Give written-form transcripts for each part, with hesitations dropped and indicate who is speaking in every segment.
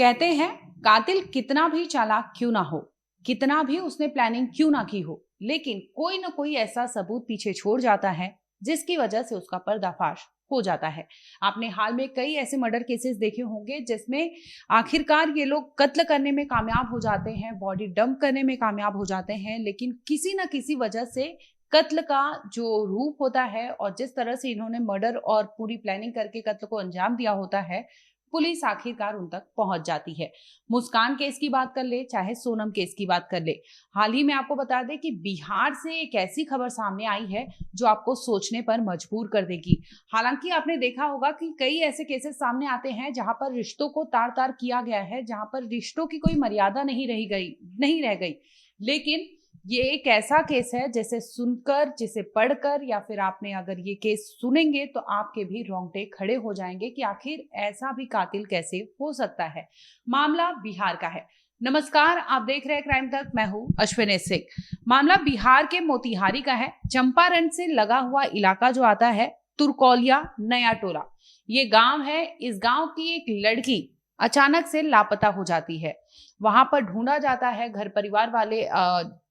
Speaker 1: कहते हैं कातिल कितना भी चालाक क्यों ना हो, कितना भी उसने प्लानिंग क्यों ना की हो, लेकिन कोई ना कोई ऐसा सबूत पीछे छोड़ जाता है जिसकी वजह से उसका पर्दाफाश हो जाता है। आपने हाल में कई ऐसे मर्डर केसेस देखे होंगे जिसमें आखिरकार ये लोग कत्ल करने में कामयाब हो जाते हैं, बॉडी डंप करने में कामयाब हो जाते हैं, लेकिन किसी ना किसी वजह से कत्ल का जो रूप होता है और जिस तरह से इन्होंने मर्डर और पूरी प्लानिंग करके कत्ल को अंजाम दिया होता है, पुलिस आखिरकार उन तक पहुंच जाती है। मुस्कान केस की बात कर ले, चाहे सोनम केस की बात कर ले, हाल ही में आपको बता दें कि बिहार से एक ऐसी खबर सामने आई है जो आपको सोचने पर मजबूर कर देगी। हालांकि आपने देखा होगा कि कई ऐसे केसेस सामने आते हैं जहां पर रिश्तों को तार तार किया गया है, जहां पर रिश्तों की कोई मर्यादा नहीं रह गई, लेकिन ये एक ऐसा केस है जिसे सुनकर, जिसे पढ़कर या फिर आपने अगर ये केस सुनेंगे तो आपके भी रोंगटे खड़े हो जाएंगे कि आखिर ऐसा भी कातिल कैसे हो सकता है। मामला बिहार का है। नमस्कार, आप देख रहे हैं क्राइम तक, मैं हूं अश्विनी सिंह। मामला बिहार के मोतिहारी का है। चंपारण से लगा हुआ इलाका जो आता है तुरकौलिया नया टोला, ये गांव है। इस गांव की एक लड़की अचानक से लापता हो जाती है। वहां पर ढूंढा जाता है, घर परिवार वाले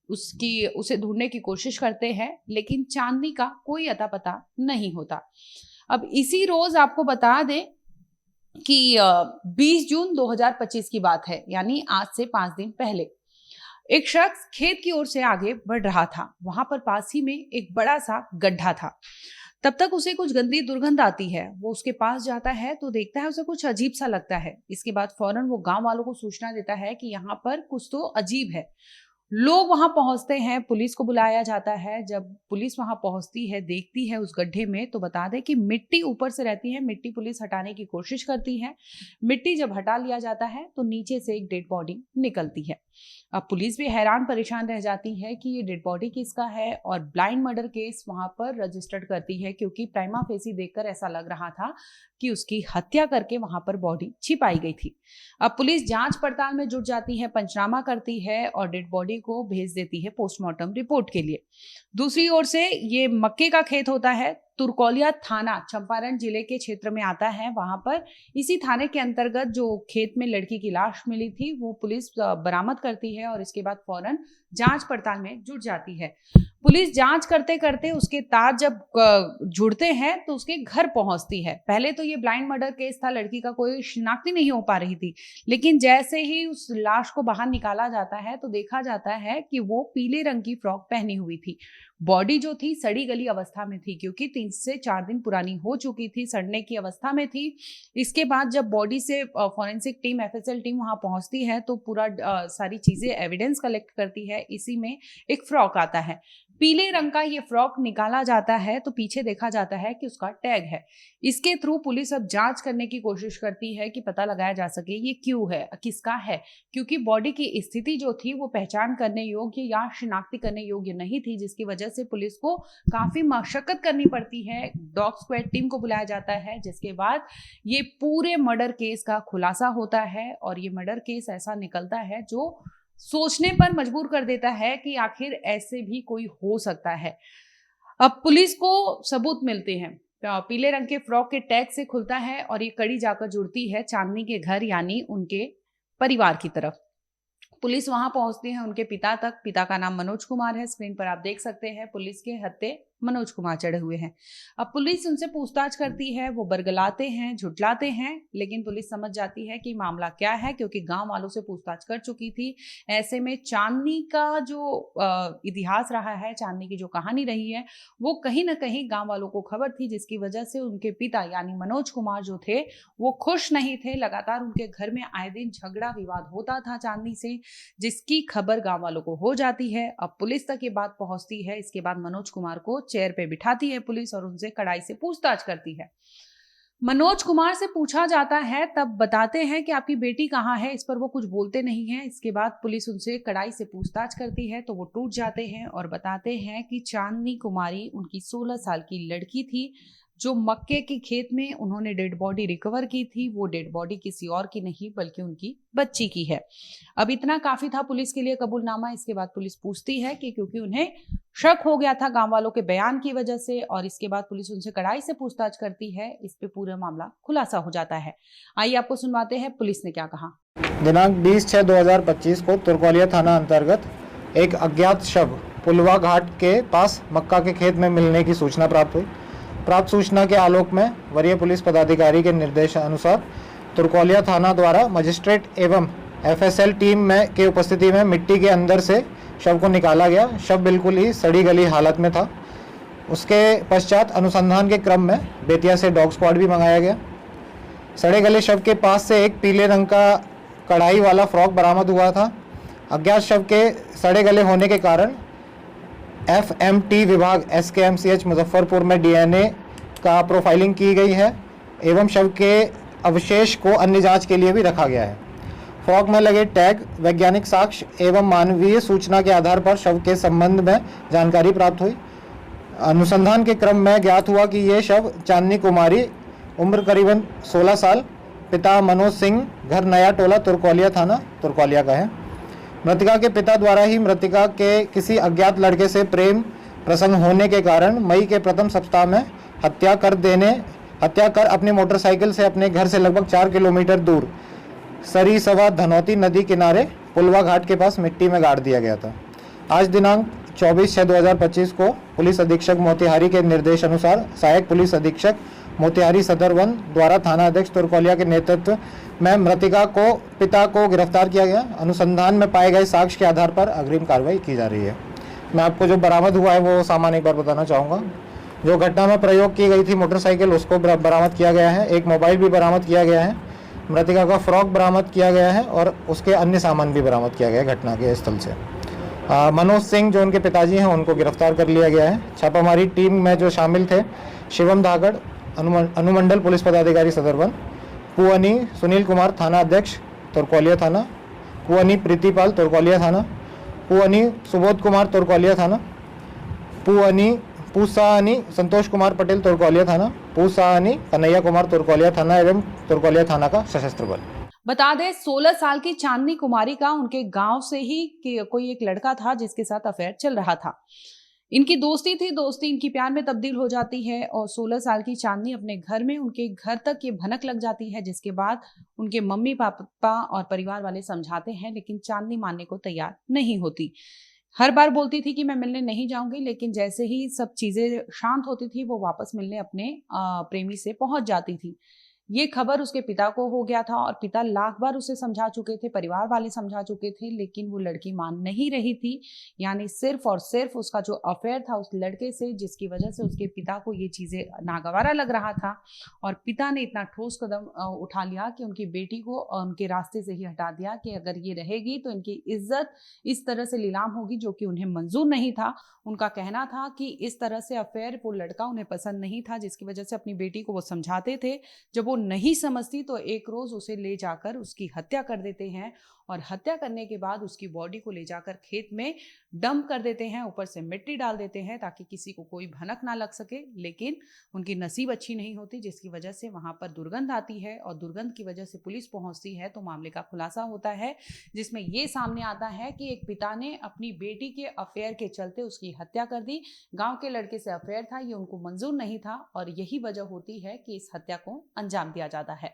Speaker 1: उसे ढूंढने की कोशिश करते हैं, लेकिन चांदनी का कोई अता पता नहीं होता। अब इसी रोज आपको बता दें कि 20 जून 2025 की बात है, यानी आज से 5 दिन पहले एक शख्स खेत की ओर से आगे बढ़ रहा था। वहां पर पास ही में एक बड़ा सा गड्ढा था। तब तक उसे कुछ गंदी दुर्गंध आती है। वो उसके पास जाता है तो देखता है उसे कुछ अजीब सा लगता है। इसके बाद फौरन वो गांव वालों को सूचना देता है कि यहाँ पर कुछ तो अजीब है। लोग वहां पहुंचते हैं, पुलिस को बुलाया जाता है। जब पुलिस वहां पहुंचती है, देखती है उस गड्ढे में, तो बता दें कि मिट्टी ऊपर से रहती है। मिट्टी पुलिस हटाने की कोशिश करती है। मिट्टी जब हटा लिया जाता है तो नीचे से एक डेड बॉडी निकलती है। अब पुलिस भी हैरान परेशान रह जाती है कि ये डेड बॉडी किसका है, और ब्लाइंड मर्डर केस वहां पर रजिस्टर्ड करती है, क्योंकि प्राइमा फेसी देखकर ऐसा लग रहा था कि उसकी हत्या करके वहां पर बॉडी छिपाई गई थी। अब पुलिस जांच पड़ताल में जुट जाती है, पंचनामा करती है और डेड बॉडी को भेज देती है पोस्टमार्टम रिपोर्ट के लिए। दूसरी ओर से ये मक्के का खेत होता है। तुरकौलिया थाना चंपारण जिले के क्षेत्र में आता है। वहां पर इसी थाने के अंतर्गत जो खेत में लड़की की लाश मिली थी वो पुलिस बरामद करती है और इसके बाद फौरन जांच पड़ताल में जुट जाती है। पुलिस जांच करते करते उसके तार जब जुड़ते हैं तो उसके घर पहुंचती है। पहले तो ये ब्लाइंड मर्डर केस था, लड़की का कोई शिनाख्ती नहीं हो पा रही थी, लेकिन जैसे ही उस लाश को बाहर निकाला जाता है तो देखा जाता है कि वो पीले रंग की फ्रॉक पहनी हुई थी। बॉडी जो थी सड़ी गली अवस्था में थी, क्योंकि 3 से 4 दिन पुरानी हो चुकी थी, सड़ने की अवस्था में थी। इसके बाद जब बॉडी से फॉरेंसिक टीम, एफएसएल टीम वहां पहुंचती है तो पूरा सारी चीजें एविडेंस कलेक्ट करती है। इसी में एक फ्रॉक आता है, पीले रंग का ये फ्रॉक निकाला जाता है तो पीछे देखा जाता है कि उसका टैग है। इसके थ्रू पुलिस अब जांच करने की कोशिश करती है कि पता लगाया जा सके ये क्यों है, किसका है, क्योंकि बॉडी की स्थिति जो थी वो पहचान करने योग्य या शिनाख्ती करने योग्य नहीं थी, जिसकी वजह से पुलिस को काफी मशक्कत करनी पड़ती है। डॉग स्क्वाड टीम को बुलाया जाता है, जिसके बाद ये पूरे मर्डर केस का खुलासा होता है और ये मर्डर केस ऐसा निकलता है जो सोचने पर मजबूर कर देता है कि आखिर ऐसे भी कोई हो सकता है। अब पुलिस को सबूत मिलते हैं। पीले रंग के फ्रॉक के टैग से खुलता है और ये कड़ी जाकर जुड़ती है चांदनी के घर, यानी उनके परिवार की तरफ। पुलिस वहां पहुंचती है उनके पिता तक। पिता का नाम मनोज कुमार है। स्क्रीन पर आप देख सकते हैं पुलिस के हत्थे मनोज कुमार चढ़े हुए हैं। अब पुलिस उनसे पूछताछ करती है, वो बरगलाते हैं, झुठलाते हैं, लेकिन पुलिस समझ जाती है कि मामला क्या है, क्योंकि गांव वालों से पूछताछ कर चुकी थी। ऐसे में चांदनी का जो इतिहास रहा है, चांदनी की जो कहानी रही है, वो कहीं ना कहीं गांव वालों को खबर थी, जिसकी वजह से उनके पिता यानी मनोज कुमार जो थे वो खुश नहीं थे। लगातार उनके घर में आए दिन झगड़ा विवाद होता था चांदनी से, जिसकी खबर गांव वालों को हो जाती है। अब पुलिस तक ये बात पहुंचती है। इसके बाद मनोज कुमार को चेयर पे बिठाती है पुलिस और उनसे कड़ाई से पूछताछ करती है। मनोज कुमार से पूछा जाता है, तब बताते हैं कि आपकी बेटी कहाँ है। इस पर वो कुछ बोलते नहीं है। इसके बाद पुलिस उनसे कड़ाई से पूछताछ करती है तो वो टूट जाते हैं और बताते हैं कि चांदनी कुमारी उनकी 16 साल की लड़की थी, जो मक्के के खेत में उन्होंने डेड बॉडी रिकवर की थी, वो डेड बॉडी किसी और की नहीं बल्कि उनकी बच्ची की है। अब इतना काफी था पुलिस के लिए कबूलनामा। इसके बाद पुलिस पूछती है कि क्योंकि उन्हें शक हो गया था गांव वालों के बयान की वजह से, और इसके बाद पुलिस उनसे कड़ाई से पूछताछ करती है। इस पे पूरा मामला खुलासा हो जाता है। आइए आपको सुनवाते हैं पुलिस ने क्या कहा।
Speaker 2: दिनांक 20/6/2025 को तुर्कोलिया थाना अंतर्गत एक अज्ञात शव पुलवा घाट के पास मक्का के खेत में मिलने की सूचना प्राप्त हुई। प्राप्त सूचना के आलोक में वरीय पुलिस पदाधिकारी के निर्देशानुसार तुर्कोलिया थाना द्वारा मजिस्ट्रेट एवं एफएसएल टीम में के उपस्थिति में मिट्टी के अंदर से शव को निकाला गया। शव बिल्कुल ही सड़ी गली हालत में था। उसके पश्चात अनुसंधान के क्रम में बेतिया से डॉग स्क्वाड भी मंगाया गया। सड़े गले शव के पास से एक पीले रंग का कढ़ाई वाला फ्रॉक बरामद हुआ था। अज्ञात शव के सड़े गले होने के कारण एफएमटी विभाग एसकेएमसीएच मुजफ्फरपुर में डीएनए का प्रोफाइलिंग की गई है एवं शव के अवशेष को अन्य जांच के लिए भी रखा गया है। फ्रॉक में लगे टैग, वैज्ञानिक साक्ष्य एवं मानवीय सूचना के आधार पर शव के संबंध में जानकारी प्राप्त हुई। अनुसंधान के क्रम में ज्ञात हुआ कि ये शव चांदनी कुमारी, उम्र करीबन 16 साल, पिता मनोज सिंह, घर नया टोला, तुर्कोलिया थाना तुर्कोलिया का है। मृतका के पिता द्वारा ही मृतका के किसी अज्ञात लड़के से प्रेम प्रसंग होने के कारण मई के प्रथम सप्ताह में हत्या कर अपनी मोटरसाइकिल से अपने घर से लगभग 4 किलोमीटर दूर सरीसवा धनौती नदी किनारे पुलवा घाट के पास मिट्टी में गाड़ दिया गया था। आज दिनांक 24/6/2025 को पुलिस अधीक्षक मोतिहारी के निर्देश अनुसार सहायक पुलिस अधीक्षक मोतिहारी सदर वन द्वारा थाना अध्यक्ष तुर्कोलिया के नेतृत्व में मृतका को पिता को गिरफ्तार किया गया। अनुसंधान में पाए गए साक्ष्य के आधार पर अग्रिम कार्रवाई की जा रही है। मैं आपको जो बरामद हुआ है वो सामान एक बार बताना चाहूँगा। जो घटना में प्रयोग की गई थी मोटरसाइकिल, उसको बरामद किया गया है। एक मोबाइल भी बरामद किया गया है। मृतका का फ्रॉक बरामद किया गया है और उसके अन्य सामान भी बरामद किया गया है घटना के स्थल से। मनोज सिंह जो उनके पिताजी हैं उनको गिरफ्तार कर लिया गया है। छापामारी टीम में जो शामिल थे शिवम धागड़, अनुमंडल पुलिस पदाधिकारी सदर वन, कुअनी सुनील कुमार थाना अध्यक्ष तुर्कोलिया थाना, कुअनी प्रीतिपाल तुर्कोलिया थाना, कुअनी सुबोध कुमार तुर्कोलिया थाना, पूसानी संतोष कुमार पटेल तुर्कोलिया थाना, पूसानी कन्हैया कुमार तुर्कोलिया थाना एवं तुर्कोलिया थाना का सशस्त्र बल।
Speaker 1: बता दें 16 साल की चांदनी कुमारी का उनके गांव से ही कोई एक लड़का था जिसके साथ अफेयर चल रहा था। इनकी दोस्ती थी, दोस्ती इनकी प्यार में तब्दील हो जाती है और 16 साल की चांदनी अपने घर में उनके घर तक ये भनक लग जाती है, जिसके बाद उनके मम्मी पापा और परिवार वाले समझाते हैं, लेकिन चांदनी मानने को तैयार नहीं होती। हर बार बोलती थी कि मैं मिलने नहीं जाऊंगी, लेकिन जैसे ही सब चीजें शांत होती थी वो वापस मिलने अपने प्रेमी से पहुंच जाती थी। ये खबर उसके पिता को हो गया था और पिता लाख बार उसे समझा चुके थे, परिवार वाले समझा चुके थे, लेकिन वो लड़की मान नहीं रही थी। यानी सिर्फ और सिर्फ उसका जो अफेयर था उस लड़के से, जिसकी वजह से उसके पिता को ये चीजें नागवारा लग रहा था और पिता ने इतना ठोस कदम उठा लिया कि उनकी बेटी को उनके रास्ते से ही हटा दिया कि अगर ये रहेगी तो इनकी इज्जत इस तरह से नीलाम होगी, जो कि उन्हें मंजूर नहीं था। उनका कहना था कि इस तरह से अफेयर वो लड़का उन्हें पसंद नहीं था, जिसकी वजह से अपनी बेटी को वो समझाते थे। जब वो नहीं समझती तो एक रोज उसे ले जाकर उसकी हत्या कर देते हैं और हत्या करने के बाद उसकी बॉडी को ले जाकर खेत में डंप कर देते हैं, ऊपर से मिट्टी डाल देते हैं ताकि किसी को कोई भनक ना लग सके। लेकिन उनकी नसीब अच्छी नहीं होती, जिसकी वजह से वहां पर दुर्गंध आती है और दुर्गंध की वजह से पुलिस पहुंचती है तो मामले का खुलासा होता है, जिसमें यह सामने आता है कि एक पिता ने अपनी बेटी के अफेयर के चलते उसकी हत्या कर दी। गांव के लड़के से अफेयर था, ये उनको मंजूर नहीं था और यही वजह होती है कि इस हत्या को अंजाम दिया जाता है।